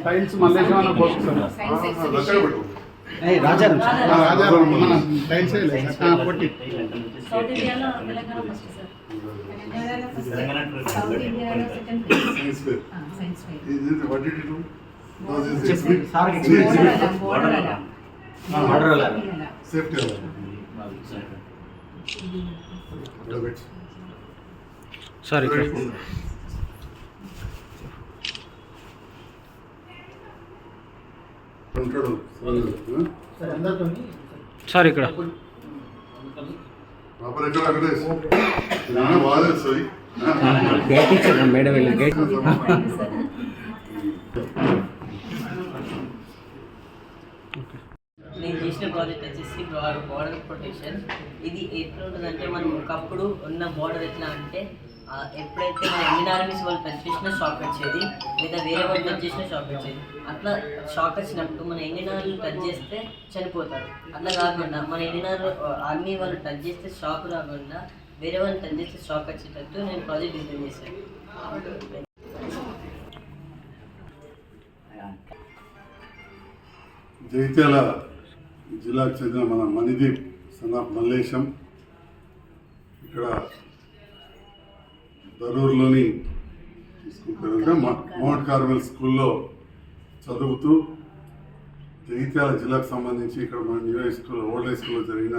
Tiles Malleswaram course Rajaram మన tiles పొట్టి south ఇండియాలో Telangana first sir. South ఇండియాలో second science fair. Safety sorry sir ఇక్కడ madam వెళ్ళి గేట్ నేను చేసిన ప్రాజెక్ట్ వచ్చేసి బార్డర్ ప్రొటెక్షన్. ఇది ఎట్లా ఉంటుందంటే మనం ఒకప్పుడు ఉన్న బార్డర్ ఎట్లా అంటే ఎప్పుడైతే మన ఇండియన్ ఆర్మీస్ వాళ్ళు టచ్ చేసినా షాక్ వచ్చేది, లేదా వేరే వాళ్ళు టచ్ చేసినా షాక్ వచ్చేది. అట్లా షాక్ వచ్చినప్పుడు మన ఇండియన్ ఆర్మీ టచ్ చేస్తే చనిపోతారు. అట్లా కాకుండా మన ఇండియన్ ఆర్మీ వాళ్ళు టచ్ చేస్తే షాక్ రాకుండా వేరే వాళ్ళు టచ్ చేస్తే షాక్ వచ్చేటట్టు నేను ప్రాజెక్ట్ డిజైన్ చేశాను. జగిత్యాల జిల్లాకు చెందిన మన మణిదీప్ సనాఫ్ మల్లేశం ఇక్కడ దరూరులోని మౌంట్ కార్మెల్ స్కూల్లో చదువుతూ జగిత్యాల జిల్లాకు సంబంధించి ఇక్కడ మన new high school old high స్కూల్లో జరిగిన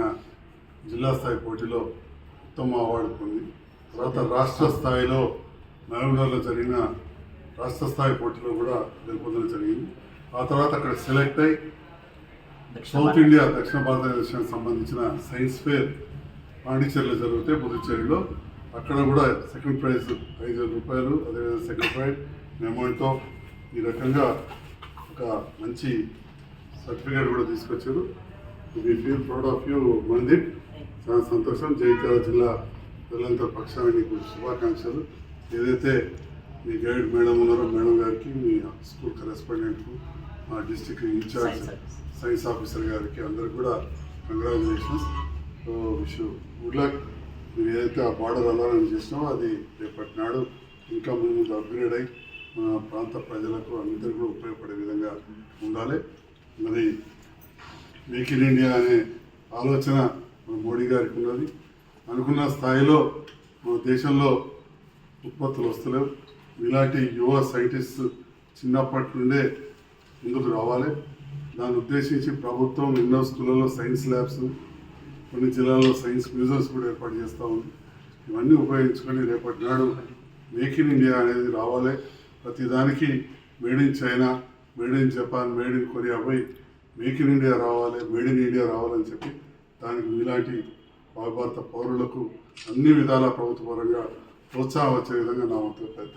జిల్లా స్థాయి పోటీలో ఉత్తమ అవార్డు పొంది తర్వాత రాష్ట్ర స్థాయిలో నవంబర్లో జరిగిన రాష్ట్ర స్థాయి పోటీలో కూడా గెలుపొందడం జరిగింది. ఆ తర్వాత అక్కడ సెలెక్ట్ అయి సౌత్ ఇండియా దక్షిణ భారతదేశానికి సంబంధించిన సైన్స్ ఫేర్ పాండిచ్చేరిలో జరిగితే పుదుచ్చేరిలో అక్కడ కూడా సెకండ్ ప్రైజ్ 5,000 రూపాయలు, అదేవిధంగా సెకండ్ ప్రైజ్ మెమోంటో ఈ రకంగా ఒక మంచి సర్టిఫికేట్ కూడా తీసుకొచ్చారు. We feel proud of you Mandeep. చాలా సంతోషం. జగిత్యాల జిల్లా పిల్లలంతా పక్షాన్ని నీకు శుభాకాంక్షలు. ఏదైతే మీ గైడ్ మేడం ఉన్నారో మేడం గారికి, మీ స్కూల్ కరెస్పాండెంట్కు, మా డిస్ట్రిక్ట్ ఇన్ఛార్జ్ సైన్స్ ఆఫీసర్ గారికి అందరికి కూడా congratulations. So wish good luck. మీరు ఏదైతే ఆ బార్డర్ అలారం చేసినామో అది రేపటి నాడు ఇంకా ముందు అప్గ్రేడ్ అయ్యి మన ప్రాంత ప్రజలకు అందరికీ కూడా ఉపయోగపడే విధంగా ఉండాలి. మరి మేక్ ఇన్ ఇండియా అనే ఆలోచన మన మోడీ గారికి ఉన్నది. అనుకున్న స్థాయిలో మన దేశంలో ఉత్పత్తులు వస్తలేవు. ఇలాంటి యువ సైంటిస్ట్ చిన్నప్పటి నుండే ముందుకు రావాలి. దాన్ని ఉద్దేశించి ప్రభుత్వం ఎన్నో స్కూళ్ళలో సైన్స్ ల్యాబ్స్, కొన్ని జిల్లాల్లో సైన్స్ మ్యూజియంస్ కూడా ఏర్పాటు చేస్తూ ఉంది. ఇవన్నీ ఉపయోగించుకొని రేపటి నాడు మేక్ ఇన్ ఇండియా అనేది రావాలి. ప్రతిదానికి made in China, made in Japan, made in Korea పోయి మేక్ ఇన్ ఇండియా రావాలి, మేడ్ ఇన్ ఇండియా రావాలని చెప్పి దానికి ఇలాంటి భారత పౌరులకు అన్ని విధాల ప్రభుత్వ పరంగా ప్రోత్సాహం వచ్చే విధంగా నా వంతు